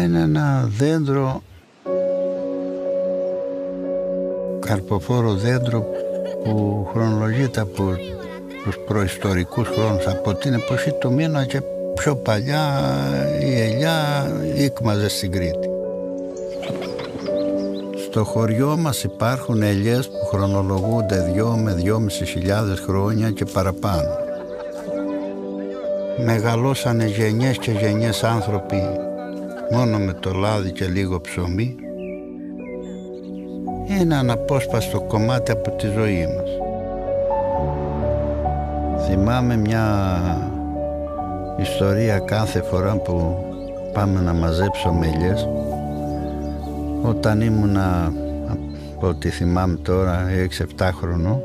είναι ένα δέντρο, καρποφόρο δέντρο που χρονολογείται από τους προϊστορικούς χρόνους, από την εποχή του Μήνα και πιο παλιά η ελιά ήκμαζε στην Κρήτη. Στο χωριό μας υπάρχουν ελιές που χρονολογούνται 2 με 2.500 χρόνια και παραπάνω. Μεγαλώσανε γενιές και γενιές άνθρωποι μόνο με το λάδι και λίγο ψωμί. Είναι αναπόσπαστο κομμάτι από τη ζωή μας. Θυμάμαι μια ιστορία κάθε φορά που πάμε να μαζέψουμε ελιές. Όταν ήμουνα, από ό,τι θυμάμαι τώρα, 6-7 χρονών,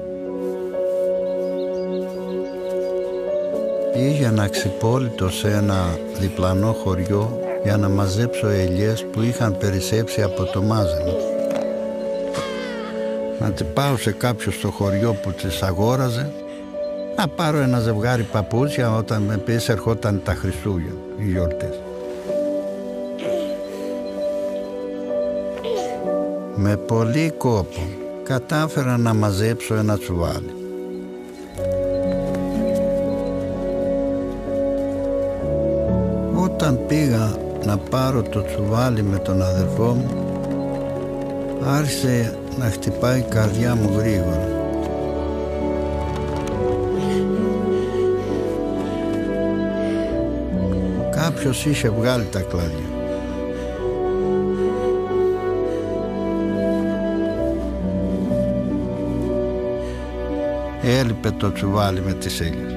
πήγαινα ξυπόλυτο σε ένα διπλανό χωριό για να μαζέψω ελιές που είχαν περισσέψει από το μάζεμα. Να τις πάω σε κάποιο στο χωριό που τις αγόραζε, να πάρω ένα ζευγάρι παπούτσια όταν επίσης ερχόταν τα Χριστούγεννα, οι γιορτές. Με πολύ κόπο κατάφερα να μαζέψω ένα τσουβάλι. Όταν πήγα να πάρω το τσουβάλι με τον αδερφό μου, άρχισε να χτυπάει η καρδιά μου γρήγορα. Κάποιος είχε βγάλει τα κλάδια. Έλειπε το τσουβάλι με τις ελιές.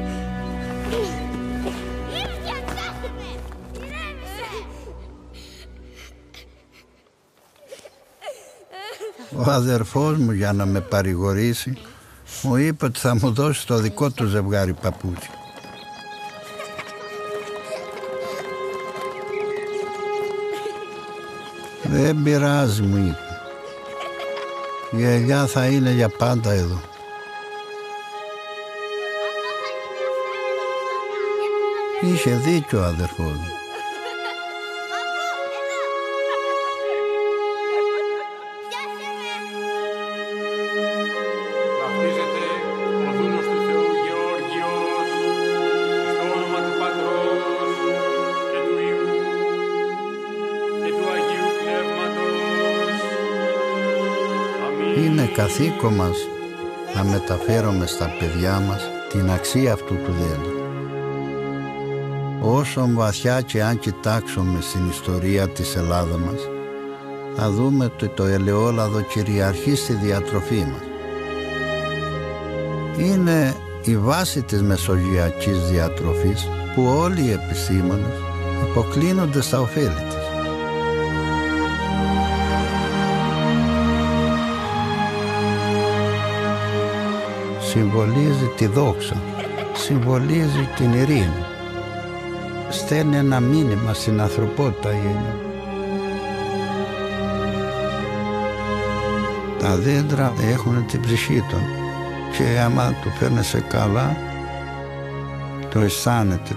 Ο αδερφός μου, για να με παρηγορήσει, μου είπε ότι θα μου δώσει το δικό του ζευγάρι παπούτσια. Δεν πειράζει, μου είπε. Η ελιά θα είναι για πάντα εδώ. Είχε δίκιο ο αδερφός μου. Βαπτίζεται ο δούλος του Θεού Γεώργιος, στο όνομα του Πατρός και του Υιού και του Αγίου Πνεύματος. Αμήν. Είναι καθήκον μας να μεταφέρουμε στα παιδιά μας την αξία αυτού του δέντρου. Όσο βαθιά και αν κοιτάξουμε στην ιστορία της Ελλάδας μας, θα δούμε ότι το ελαιόλαδο κυριαρχεί στη διατροφή μας. Είναι η βάση της μεσογειακής διατροφής που όλοι οι επιστήμονες υποκλίνονται στα ωφέλη της. Συμβολίζει τη δόξα, συμβολίζει την ειρήνη. Στέλνει ένα μήνυμα στην ανθρωπότητα η έννοια. Τα δέντρα έχουν την ψυχή των και άμα το φέρνεσαι καλά, το αισθάνεται.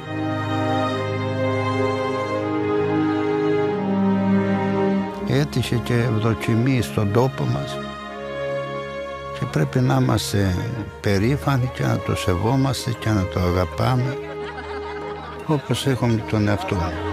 Έτυχε και ευδοκιμή στον τόπο μας και πρέπει να είμαστε περήφανοι και να το σεβόμαστε και να το αγαπάμε όπως έχουμε τον εαυτό μου.